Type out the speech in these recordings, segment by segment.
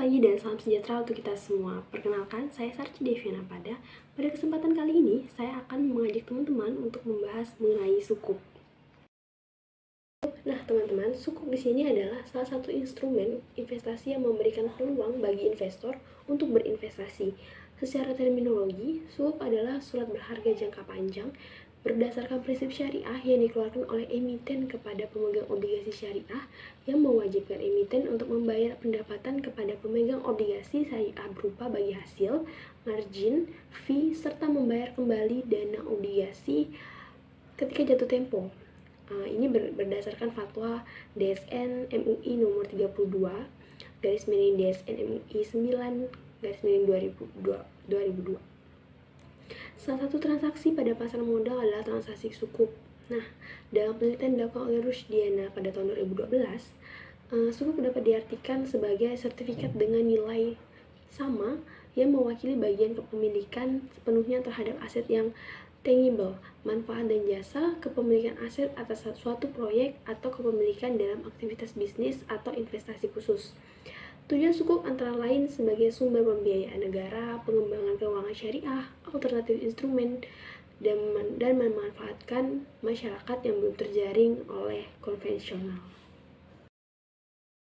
pagi dan salam sejahtera untuk kita semua. Perkenalkan, saya Sarci Deviana Pada. Pada kesempatan kali ini, saya akan mengajak teman-teman untuk membahas mengenai sukuk. Nah, teman-teman, sukuk di sini adalah salah satu instrumen investasi yang memberikan peluang bagi investor untuk berinvestasi. Secara terminologi, sukuk adalah surat berharga jangka panjang berdasarkan prinsip syariah yang dikeluarkan oleh emiten kepada pemegang obligasi syariah yang mewajibkan emiten untuk membayar pendapatan kepada pemegang obligasi syariah berupa bagi hasil, margin, fee, serta membayar kembali dana obligasi ketika jatuh tempo. Ini berdasarkan fatwa DSN MUI nomor 32 garis miring DSN MUI 9 garis miring 2002. Salah satu transaksi pada pasar modal adalah transaksi sukuk. Nah, dalam penelitian dilakukan oleh Rusdiana pada tahun 2012, sukuk dapat diartikan sebagai sertifikat dengan nilai sama yang mewakili bagian kepemilikan sepenuhnya terhadap aset yang tangible, manfaat dan jasa, kepemilikan aset atas suatu proyek, atau kepemilikan dalam aktivitas bisnis atau investasi khusus. Tujuan sukuk antara lain sebagai sumber pembiayaan negara, pengembangan keuangan syariah, alternatif instrumen, dan memanfaatkan masyarakat yang belum terjaring oleh konvensional.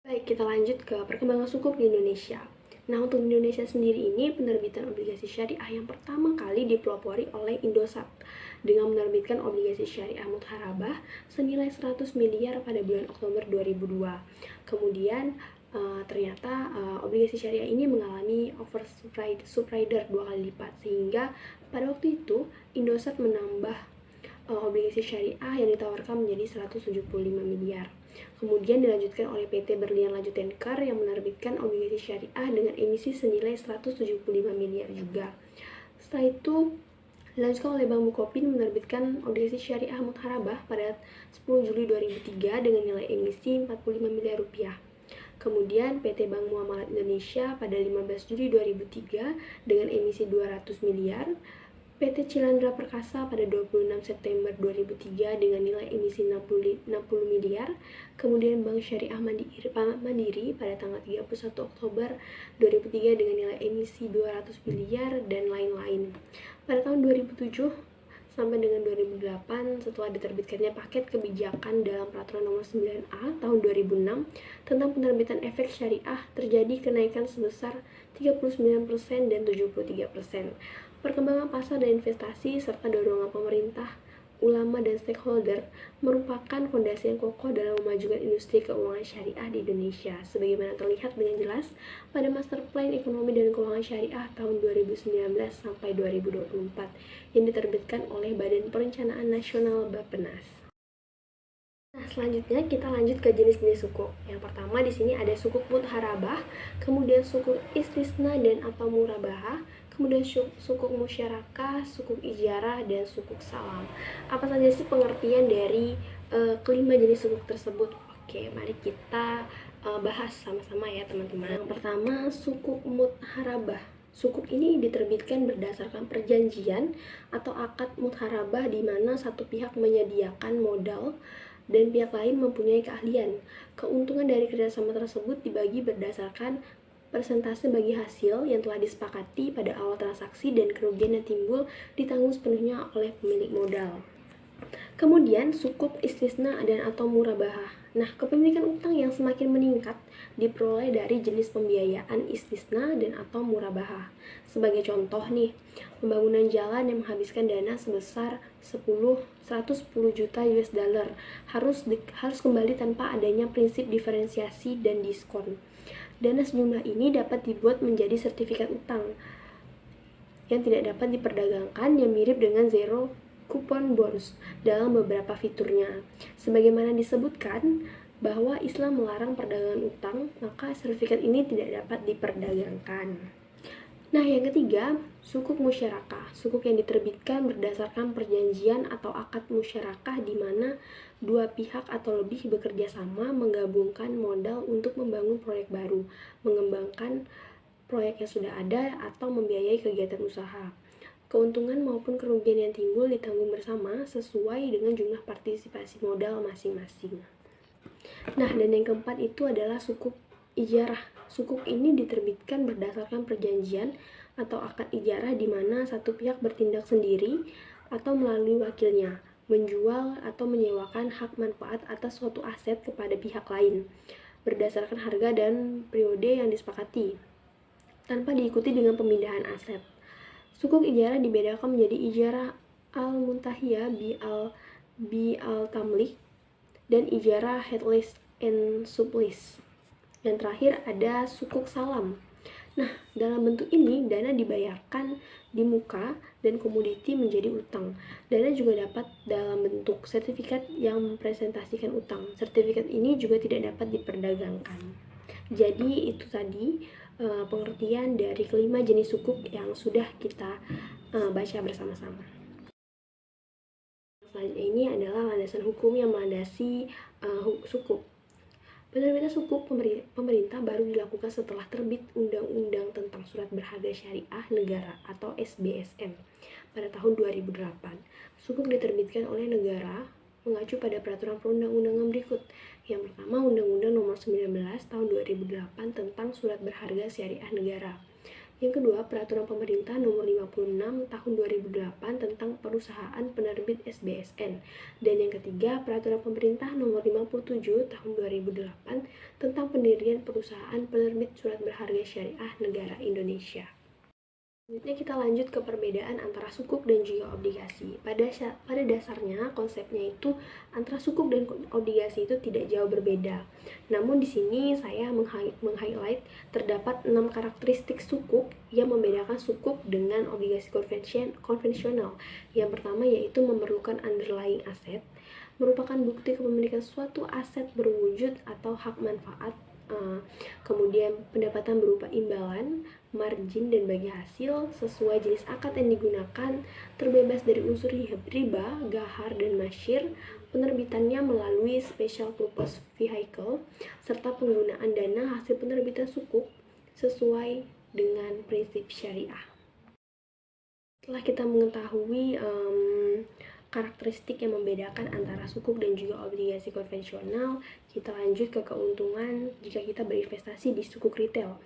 Baik, kita lanjut ke perkembangan sukuk di Indonesia. Nah, untuk Indonesia sendiri ini, penerbitan obligasi syariah yang pertama kali dipelopori oleh Indosat dengan menerbitkan obligasi syariah mudharabah senilai 100 miliar pada bulan Oktober 2002. Kemudian, ternyata obligasi syariah ini mengalami oversubscriber 2 kali lipat, sehingga pada waktu itu Indosat menambah obligasi syariah yang ditawarkan menjadi 175 miliar. Kemudian dilanjutkan oleh PT Berlian Lanjutan Kar yang menerbitkan obligasi syariah dengan emisi senilai 175 miliar juga. Setelah itu dilanjutkan oleh Bank Bukopin menerbitkan obligasi syariah mudharabah pada 10 Juli 2003 dengan nilai emisi 45 miliar rupiah. Kemudian PT Bank Muamalat Indonesia pada 15 Juli 2003 dengan emisi 200 miliar. PT Cilandra Perkasa pada 26 September 2003 dengan nilai emisi 60 miliar. Kemudian Bank Syariah Mandiri pada tanggal 31 Oktober 2003 dengan nilai emisi 200 miliar dan lain-lain. Pada tahun 2007 sampai dengan 2008, setelah diterbitkannya paket kebijakan dalam Peraturan Nomor 9A Tahun 2006 tentang penerbitan efek syariah, terjadi kenaikan sebesar 39% dan 73%. Perkembangan pasar dan investasi serta dorongan pemerintah, ulama, dan stakeholder merupakan fondasi yang kokoh dalam memajukan industri keuangan syariah di Indonesia, sebagaimana terlihat dengan jelas pada Master Plan Ekonomi dan Keuangan Syariah tahun 2019 sampai 2024 yang diterbitkan oleh Badan Perencanaan Nasional Bappenas. Nah, selanjutnya kita lanjut ke jenis-jenis sukuk. Yang pertama di sini ada sukuk mudharabah, kemudian sukuk istisna dan atau murabahah, kemudian sukuk musyarakah, sukuk ijarah, dan sukuk salam. Apa saja sih pengertian dari kelima jenis sukuk tersebut? Oke, mari kita bahas sama-sama ya teman-teman. Yang pertama, sukuk mudharabah. Sukuk ini diterbitkan berdasarkan perjanjian atau akad mudharabah di mana satu pihak menyediakan modal dan pihak lain mempunyai keahlian. Keuntungan dari kerjasama tersebut dibagi berdasarkan persentase bagi hasil yang telah disepakati pada awal transaksi dan kerugian yang timbul ditanggung sepenuhnya oleh pemilik modal. Kemudian sukuk istisna dan atau murabahah. Nah, kepemilikan utang yang semakin meningkat diperoleh dari jenis pembiayaan istisna dan atau murabahah. Sebagai contoh nih, pembangunan jalan yang menghabiskan dana sebesar 110 juta US dollar harus kembali tanpa adanya prinsip diferensiasi dan diskon. Dana sejumlah ini dapat dibuat menjadi sertifikat utang yang tidak dapat diperdagangkan yang mirip dengan zero coupon bonds dalam beberapa fiturnya. Sebagaimana disebutkan bahwa Islam melarang perdagangan utang, maka sertifikat ini tidak dapat diperdagangkan. Nah, yang ketiga, sukuk musyarakah. Sukuk yang diterbitkan berdasarkan perjanjian atau akad musyarakah di mana dua pihak atau lebih bekerja sama menggabungkan modal untuk membangun proyek baru, mengembangkan proyek yang sudah ada, atau membiayai kegiatan usaha. Keuntungan maupun kerugian yang timbul ditanggung bersama sesuai dengan jumlah partisipasi modal masing-masing. Nah, dan yang keempat itu adalah sukuk ijarah. Sukuk ini diterbitkan berdasarkan perjanjian atau akad ijarah di mana satu pihak bertindak sendiri atau melalui wakilnya, menjual atau menyewakan hak manfaat atas suatu aset kepada pihak lain, berdasarkan harga dan periode yang disepakati, tanpa diikuti dengan pemindahan aset. Sukuk ijarah dibedakan menjadi ijarah al-muntahiyah bi-al-tamlik dan ijarah headless and sublease. Dan terakhir ada sukuk salam. Nah, dalam bentuk ini dana dibayarkan di muka dan komoditi menjadi utang. Dana juga dapat dalam bentuk sertifikat yang mempresentasikan utang. Sertifikat ini juga tidak dapat diperdagangkan. Jadi itu tadi pengertian dari kelima jenis sukuk yang sudah kita baca bersama-sama. Selanjutnya ini adalah landasan hukum yang melandasi sukuk. Penerbitan sukuk pemerintah baru dilakukan setelah terbit Undang-Undang tentang Surat Berharga Syariah Negara atau SBSN pada tahun 2008. Sukuk diterbitkan oleh negara mengacu pada peraturan perundang-undangan berikut. Yang pertama, Undang-Undang Nomor 19 Tahun 2008 tentang Surat Berharga Syariah Negara. Yang kedua, Peraturan Pemerintah Nomor 56 Tahun 2008 tentang Perusahaan Penerbit SBSN. Dan yang ketiga, Peraturan Pemerintah Nomor 57 Tahun 2008 tentang Pendirian Perusahaan Penerbit Surat Berharga Syariah Negara Indonesia. Selanjutnya kita lanjut ke perbedaan antara sukuk dan juga obligasi. Pada dasarnya konsepnya itu antara sukuk dan obligasi itu tidak jauh berbeda. Namun di sini saya meng-highlight terdapat 6 karakteristik sukuk yang membedakan sukuk dengan obligasi konvensional. Yang pertama yaitu memerlukan underlying aset, merupakan bukti kepemilikan suatu aset berwujud atau hak manfaat. Kemudian pendapatan berupa imbalan, margin, dan bagi hasil sesuai jenis akad yang digunakan, terbebas dari unsur riba, gahar, dan masyir, penerbitannya melalui special purpose vehicle, serta penggunaan dana hasil penerbitan sukuk sesuai dengan prinsip syariah. Setelah kita mengetahui karakteristik yang membedakan antara sukuk dan juga obligasi konvensional, kita lanjut ke keuntungan jika kita berinvestasi di sukuk retail.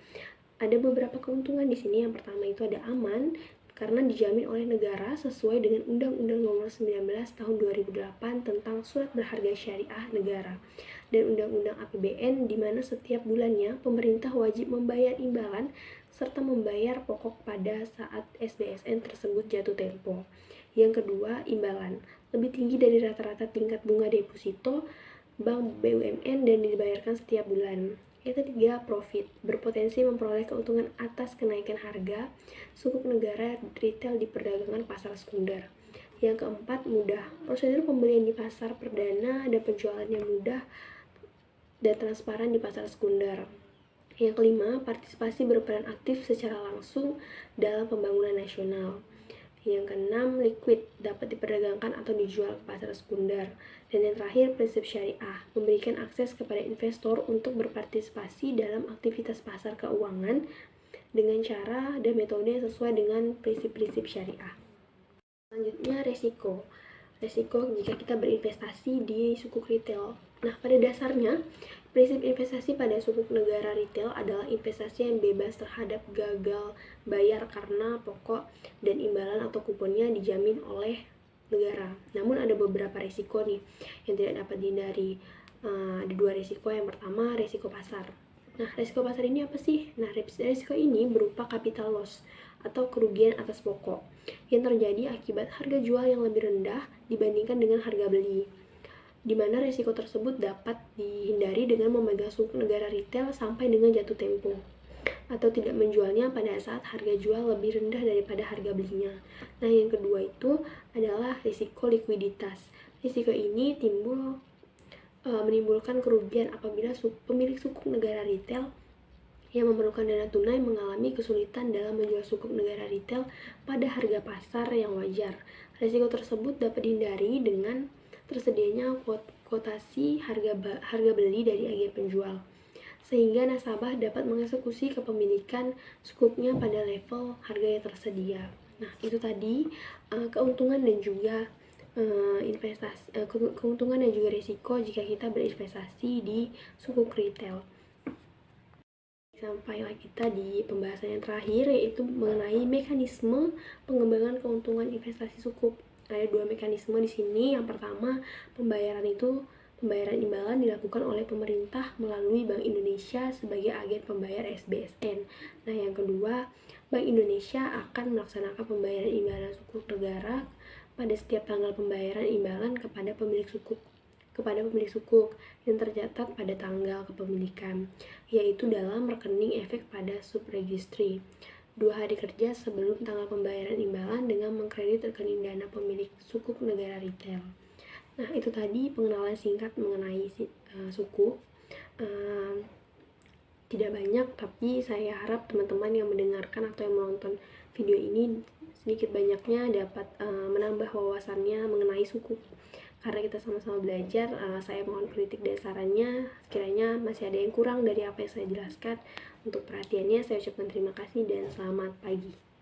Ada beberapa keuntungan di sini. Yang pertama itu ada aman karena dijamin oleh negara sesuai dengan Undang-Undang Nomor 19 Tahun 2008 tentang Surat Berharga Syariah Negara dan Undang-Undang APBN, di mana setiap bulannya pemerintah wajib membayar imbalan serta membayar pokok pada saat SBSN tersebut jatuh tempo. Yang kedua, imbalan lebih tinggi dari rata-rata tingkat bunga deposito bank BUMN dan dibayarkan setiap bulan. Yang ketiga, profit berpotensi memperoleh keuntungan atas kenaikan harga sukuk negara retail di perdagangan pasar sekunder. Yang keempat, mudah. Prosedur pembelian di pasar perdana dan penjualannya mudah dan transparan di pasar sekunder. Yang kelima, partisipasi berperan aktif secara langsung dalam pembangunan nasional. Yang keenam, liquid, dapat diperdagangkan atau dijual ke pasar sekunder. Dan yang terakhir, prinsip syariah, memberikan akses kepada investor untuk berpartisipasi dalam aktivitas pasar keuangan dengan cara dan metode yang sesuai dengan prinsip-prinsip syariah. Selanjutnya, resiko jika kita berinvestasi di sukuk retail. Nah, pada dasarnya, prinsip investasi pada sukuk negara retail adalah investasi yang bebas terhadap gagal bayar karena pokok dan imbalan atau kuponnya dijamin oleh negara. Namun ada beberapa risiko nih yang tidak dapat dihindari. Ada dua risiko. Yang pertama, risiko pasar. Nah, risiko pasar ini apa sih? Nah, risiko ini berupa capital loss atau kerugian atas pokok yang terjadi akibat harga jual yang lebih rendah dibandingkan dengan harga beli, di mana risiko tersebut dapat dihindari dengan memegang sukuk negara retail sampai dengan jatuh tempo atau tidak menjualnya pada saat harga jual lebih rendah daripada harga belinya. Nah, yang kedua itu adalah risiko likuiditas. Risiko ini menimbulkan kerugian apabila pemilik sukuk negara retail yang memerlukan dana tunai mengalami kesulitan dalam menjual sukuk negara retail pada harga pasar yang wajar. Risiko tersebut dapat dihindari dengan tersedianya kuotasi harga beli dari agen penjual, sehingga nasabah dapat mengeksekusi kepemilikan sukuknya pada level harga yang tersedia. Nah, itu tadi keuntungan dan juga keuntungan dan juga risiko jika kita berinvestasi di sukuk retail. sampailah kita di pembahasan yang terakhir, yaitu mengenai mekanisme pengembangan keuntungan investasi sukuk. Ada 2 mekanisme di sini. Yang pertama, pembayaran imbalan dilakukan oleh pemerintah melalui Bank Indonesia sebagai agen pembayar SBSN. Nah, yang kedua, Bank Indonesia akan melaksanakan pembayaran imbalan sukuk negara pada setiap tanggal pembayaran imbalan kepada pemilik sukuk yang tercatat pada tanggal kepemilikan, yaitu dalam rekening efek pada subregistry 2 hari kerja sebelum tanggal pembayaran imbalan dengan mengkredit rekening dana pemilik sukuk negara retail. Nah, itu tadi pengenalan singkat mengenai sukuk. Tidak banyak, tapi saya harap teman-teman yang mendengarkan atau yang menonton video ini sedikit banyaknya dapat menambah wawasannya mengenai sukuk. Karena kita sama-sama belajar, saya mohon kritik dan sarannya. Sekiranya masih ada yang kurang dari apa yang saya jelaskan, untuk perhatiannya saya ucapkan terima kasih dan selamat pagi.